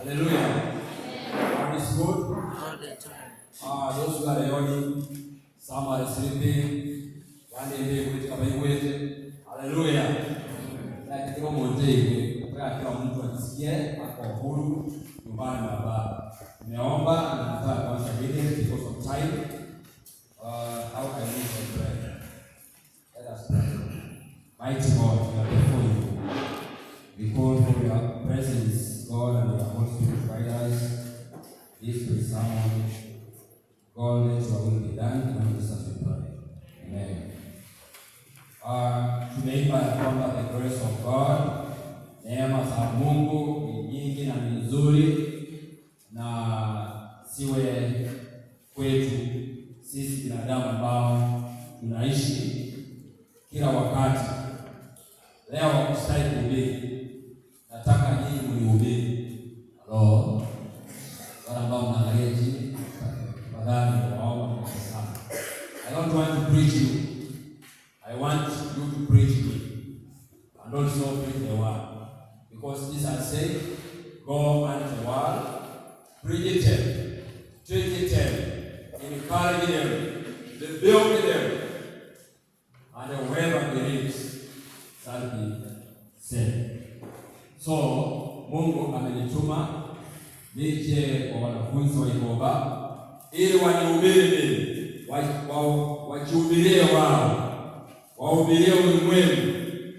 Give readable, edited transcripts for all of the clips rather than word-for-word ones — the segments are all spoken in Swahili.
Hallelujah. God is good. Those who are yawning, some are sleeping. One day we kama iweje. Hallelujah. Lakini kama mmoja kwa kila mtu ajisikie ako huru nyumbani na baba. Nimeomba na nataka kuanza video because of time. How can we pray? Let us pray. Mighty God, we are before you. We call for your presence, God, and your Holy Spirit guide us. This will sound, God, let your will be done, and this as we pray. Amen. Tumeimba ya kwamba the grace of God, neema za Mungu ni nyingi na ni nzuri, na siwe kwetu sisi binadamu ambao tunaishi kila wakati. Leo ustahili kuhubiri, nataka nyinyi mnihubiri. Hello. Wala ambao mnaangalia chini, tafadhali naomba sana. I don't want to preach you. I want you to preach me. And also preach the word. Because Jesus said, go unto the world, preach it, teach it, encourage them, build them, and whoever believes shall be saved. So, Mungu amenituma nije kwa wanafunzi wa Yehova ili wanihubiri, wajihubirie wao, wahubirie ulimwengu,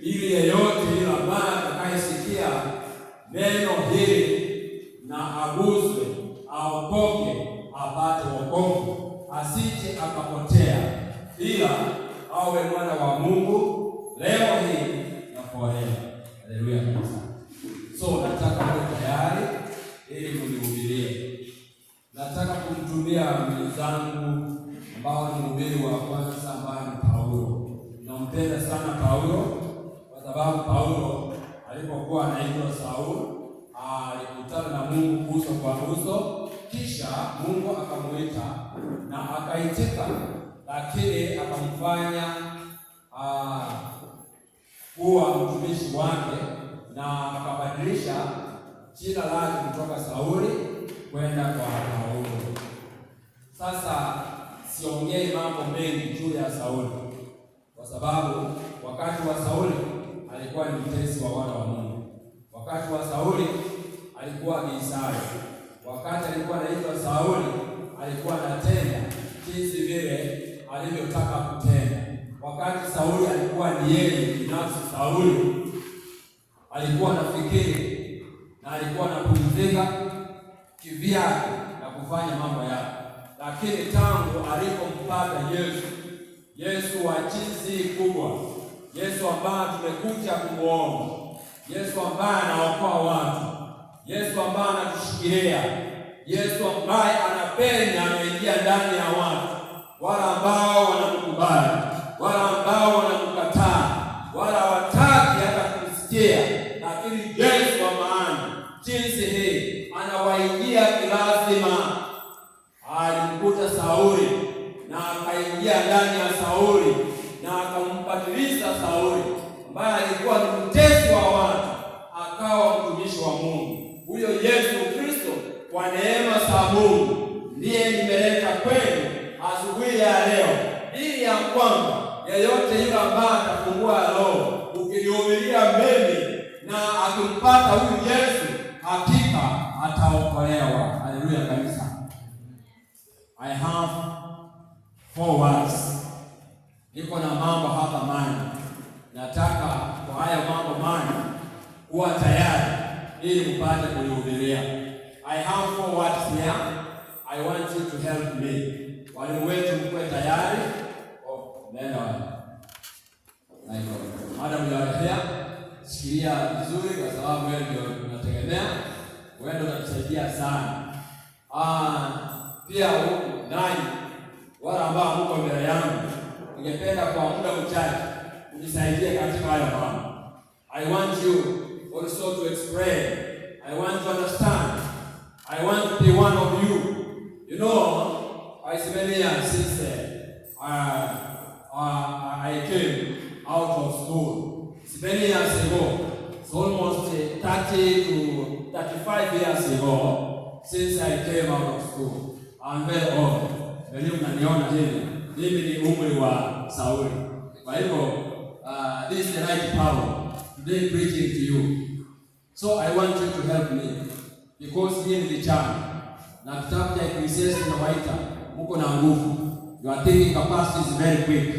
ili yeyote yule ambaye atakayesikia neno hili na aguswe, aokoke, apate wokovu, asije akapotea, ila awe mwana wa Mungu leo hii na forever. Haleluya. So nataka kuwa tayari ili kunihubirie. Nataka kumtumia mwenzangu ambao ni mhubiri wa kwanza ambaye ni Paulo. Nampenda sana Paulo kwa sababu Paulo alipokuwa anaitwa Sauli alikutana na Mungu uso kwa uso, kisha Mungu akamuita na akaitika, lakini akamfanya kuwa mtumishi wake na akabadilisha jina lake kutoka Sauli kwenda kwa Paulo. Sasa siongei mambo mengi juu ya Sauli, kwa sababu wakati wa Sauli alikuwa ni mtesi wa wana wa Mungu. Wakati wa Sauli alikuwa Isaya. Wakati alikuwa anaitwa Sauli alikuwa anatenda jinsi vile alivyotaka kutenda. Wakati Sauli alikuwa ni yeye binafsi, Sauli alikuwa anafikiri na alikuwa anapumzika kivyake na kufanya mambo yake. Lakini tangu alipompata Yesu wa jinsi kubwa, Yesu ambaye tumekuja kumuomba, Yesu ambaye anaokoa watu, Yesu ambaye anatushikilia, Yesu ambaye anapenda, anaingia ndani ya watu, wala ambao wanamkubali, wala ambao wanamkataa, wala hawataki hata kumsikia. Lakini Yesu wa maana jinsi hii anawaingia kilazima. Alimkuta Sauli na akaingia ndani ya Sauli na akambadilisha Sauli ambaye alikuwa ni mtesi wa watu akawa mtumishi wa Mungu. Huyo Yesu Kristo kwa neema za Mungu ndiye nimeleta kwenu asubuhi ya leo, ili ya kwamba yeyote yule ambaye atafungua roho ukinihubiria mimi na akimpata huyu Yesu, hakika ataokolewa. Haleluya kabisa. I have 4 words. Niko na mambo hapa mane. Nataka kwa haya mambo mane kuwa tayari ili mpate kunihubiria. I have 4 words here. I want you to help me. Walimu wetu mkwe tayari. Nenda wale. Madam you are here. Sikilia vizuri kwa sababu wewe ndio unategemea. Wewe ndio unatusaidia sana. Pia nani wale ambao mko mbele yangu, ningependa kwa muda mchache unisaidie katika haya mambo. I want you also to explain. I want to understand. I want to be one of you. You know, as many years since I came out of school. It's many years ago. It's almost 30 to 35 5 years ago since I came out of school. I'm very old. Ndio mnaniona hivi. Mimi ni umri wa Sauli. Kwa hivyo this is the right power today preaching to you. So I want you to help me because mimi ni chana. Na kitabu cha Ecclesiastes kinawaita mko na nguvu. Your thinking capacity is very quick.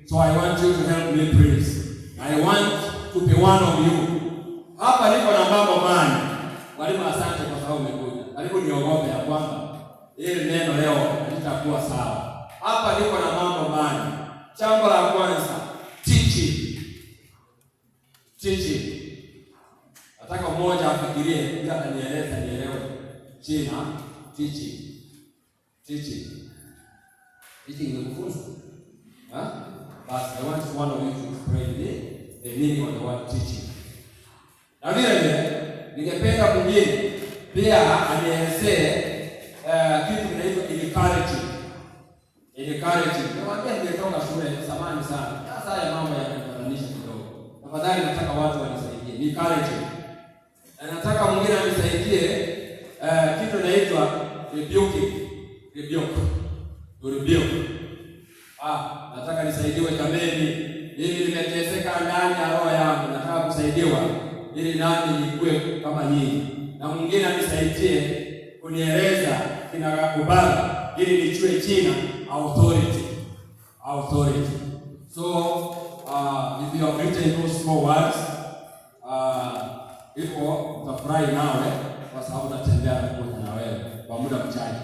So I want you to help me please. I want to be one of you. Hapa niko na mambo mane. Mwalimu asante kwa sababu umekuja. Karibu niogope ya kwamba hili neno leo litakuwa sawa. Hapa niko na mambo mane. Jambo la kwanza, teaching. Nataka mmoja afikirie bila nielewe. China, teaching ni kufunza. But I want one of you to explain the meaning of the word teaching. Na vile ningependa mwingine pia anielezee kitu kinaitwa encouraging. Nawaambia nilitoka shule zamani sana. Sasa haya mambo yananifananisha kidogo. Tafadhali nataka watu wanisaidie. Encouraging. Na nataka mwingine anisaidie kitu kinaitwa rebuke. Nataka nisaidiwe jameni. Mimi nimeteseka ndani ya roho yangu. Nataka kusaidiwa ili nami nikue kama nyinyi. Na mwingine anisaidie kunieleza kinakubali ili nichue China authority. So if you have written those small words, utafurahi nawe kwa sababu natembea pamoja na wewe kwa muda mchache.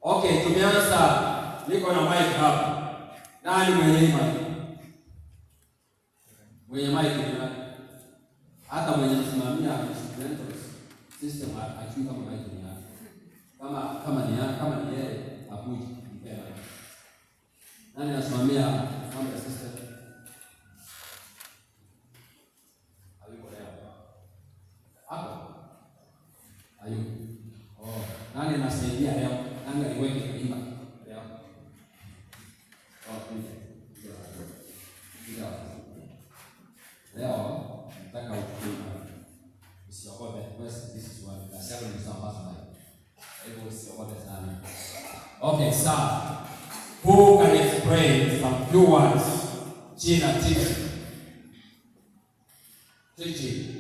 Okay, tumeanza. Niko na mic hapa. Nani mwenye mic? Mwenye mic ni nani? Hata mwenye msimamia rental system ajui kama mic ni nani. Kama ni yeye akuje mpea. Nani anasimamia kama system? Hayuko leo. Hapo. Hayuko. Nani anasaidia leo? Nani aliweka kuimba leo? Leo nataka kuimba. Usiogope. This is what nasema ni sawa sana. Hebu usiogope sana. Okay, sir. Who can explain some few words? China teaching.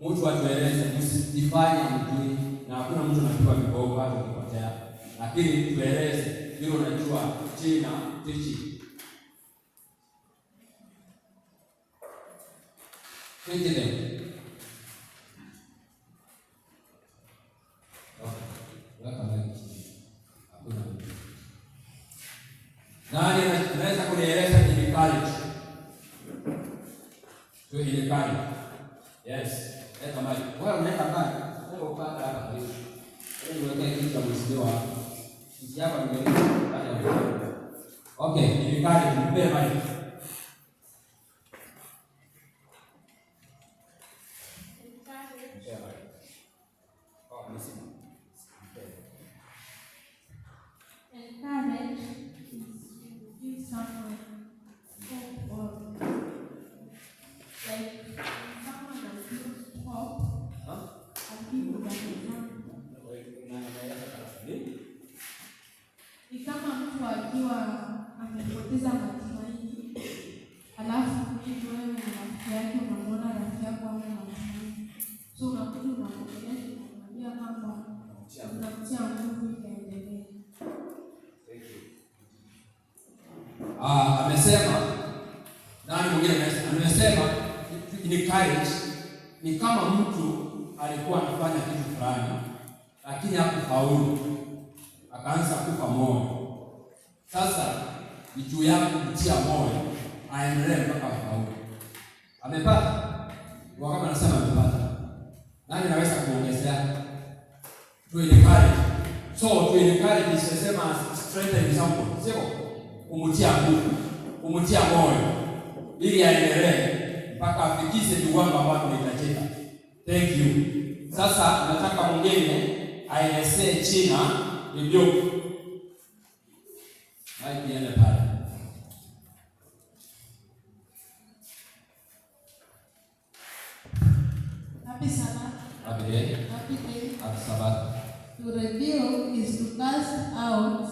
Mtu atueleze, msifanye mjui na hakuna mtu anajua vibogo hata ukipotea. Lakini tueleze vile unajua China teaching. Nani anaweza kunieleza ni college? Yes. Leta maji. Wewe unaenda mbali. Wewe upaka hapa hivi. Wewe unaweka kitu cha msiwa. Sisi hapa nimeenda baada ya. Okay, nilikali nipe maji. Ni kama mtu akiwa amepoteza matumaini, alafu wewe na rafiki yake unamwona rafiki yako ana matumaini, so unakuja unamwongelesha unamwambia kwamba unamtia nguvu ikaendelee. Amesema nani mwingine amesema ni courage. Ni kama mtu alikuwa anafanya kitu fulani lakini hakufaulu, akaanza kufa moyo. Sasa ni juu yako kutia moyo aendelee mpaka afaulu. Amepata? Kwa kama anasema amepata. Nani anaweza kuongezea? To encourage. So to encourage ni sema strengthen example. Sio kumtia nguvu, kumtia moyo ili aendelee mpaka afikishe viwango ambavyo vinahitajika. Thank you. Sasa nataka mwingine aelezee China rebuke. Niende pale. Happy sana. Happy day. Happy day. Happy Sabbath. To rebuke is to cast out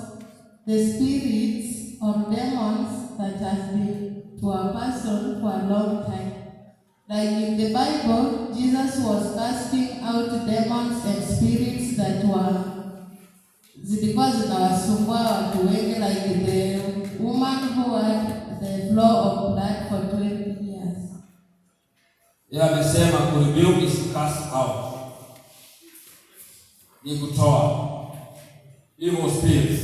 the spirits or demons that has been to a person for a long time. Like in the Bible, Jesus was casting out demons and spirits that zilikuwa zinawasumbua watu wengi, like the woman who had the flow of blood for 20 years. Yeye amesema ku rebuke is to cast out. Ni kutoa evil spirits.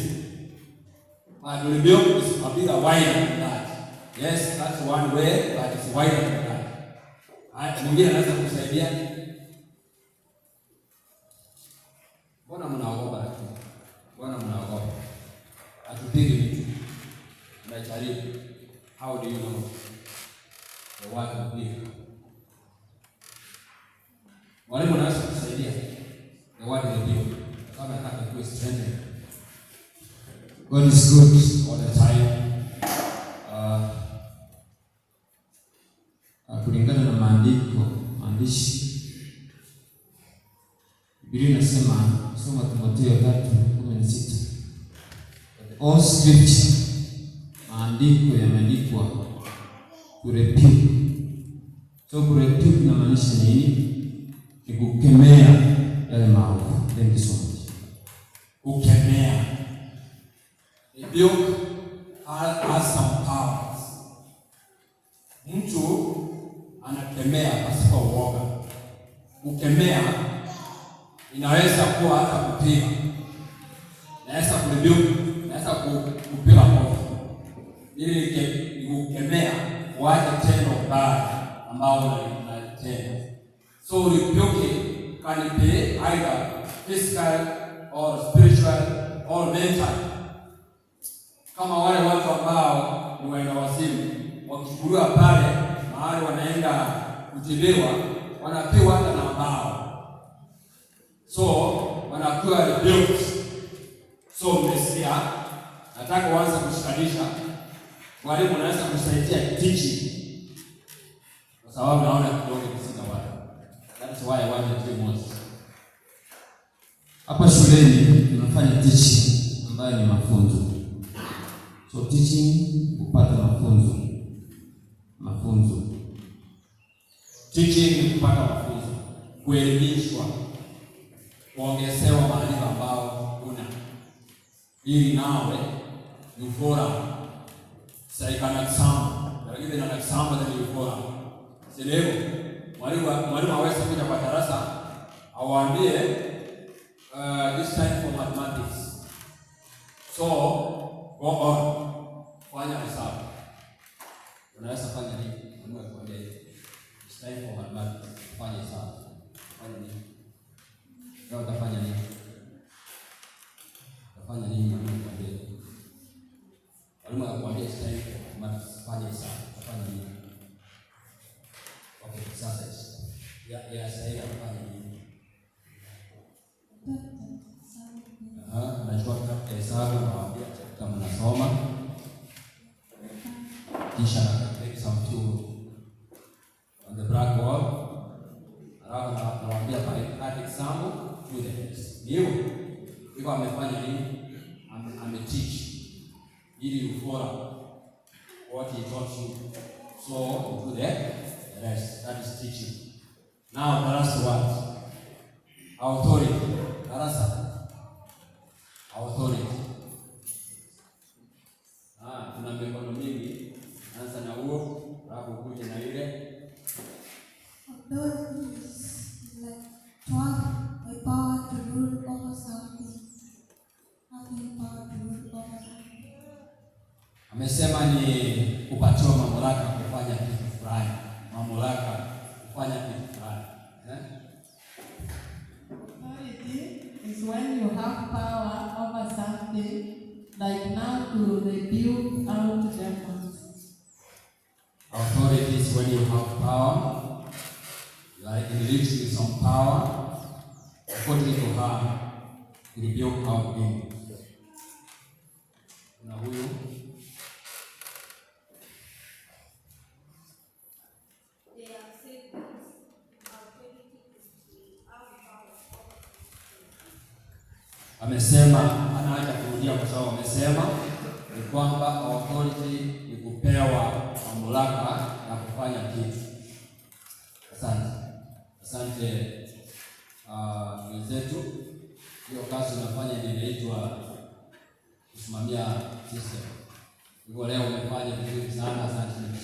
And rebuke is a bit wider than that. Yes, that's one way, but it's wider than that. Mwingine anaweza kusaidia. Mbona mnaogopa lakini? Mbona mnaogopa? Atupige mtu. Unajaribu. How do you know the word of God? Mwalimu anaweza kusaidia. The word of God. Kama nataka kuwa strengthened. God is good all the time. Kulingana na maandishi Biblia inasema, soma Timotheo 3:16. All scripture, maandiko yameandikwa to rebuke. So to rebuke inamaanisha nini? Ni kukemea yale maovu. Thank you so much. Kukemea. Rebuke has some powers. Mtu anakemea pasipo uoga. Kukemea inaweza kuwa hata kupiga. Inaweza kurebuke, inaweza kupiga kofi. Ili ni kukemea waache tendo baya ambao unalitenda. So rebuke can be either physical or spiritual or mental. Kama wale watu ambao ni wenda wazimu wakichukuliwa pale mahali wanaenda kutibiwa, wanapewa hata na mbao. So wanakuwa rebuked. So mmesikia, nataka uanze kushikanisha. Mwalimu anaweza kusaidia teaching. Kwa sababu naona kidogo kisika watu. That's why I want to do most. Hapa shuleni tunafanya teaching ambayo ni mafunzo. So teaching kupata mafunzo. Teaching kupata mafunzo. Kuelimishwa. Kuongezewa maarifa ambao una. Ili nawe you follow. Say an example. Give an example that you follow. Sio mwalimu hawezi kuja kwa darasa awaambie this time for mathematics. So go on. Fanya hesabu. Unaweza fanya nini? Mungu akwambie. This time for mathematics. Fanya hesabu. Fanya nini? Leo utafanya nini? Utafanya nini Mungu akwambie? Mungu akwambie this time for mathematics. Fanya hesabu. Utafanya nini? Okay, sasa ya sasa utafanya nini? Nachukua kitabu cha hesabu na waambia kama nasoma. Kisha take some tool on the blackboard. Alafu nawaambia by example do the next. Ndio amefanya nini? Ameteach. Ili you follow what he taught you. So do the rest. That is teaching. Now darasa what? Authority. Darasa. Authority. Kuna mikono mingi. Anza na huo, alafu kuja na ile. Authority is like to have the power to rule over something. Having power to rule over something. Amesema ni kupatiwa mamlaka kufanya kitu fulani. Mamlaka kufanya kitu fulani. Authority is when you have power over something, like now to rebuke out demons. Authority is when you have power, like in literally some power, according to her, to rebuke out demons. Na huyu They have said that authority is to have amesema, anaacha kurudia kwa sababu amesema ni kwamba authority ni kupewa mamlaka na kufanya kitu. Asante wenzetu, hiyo kazi unafanya inaitwa kusimamia system. Hivyo leo umefanya vizuri sana, asante.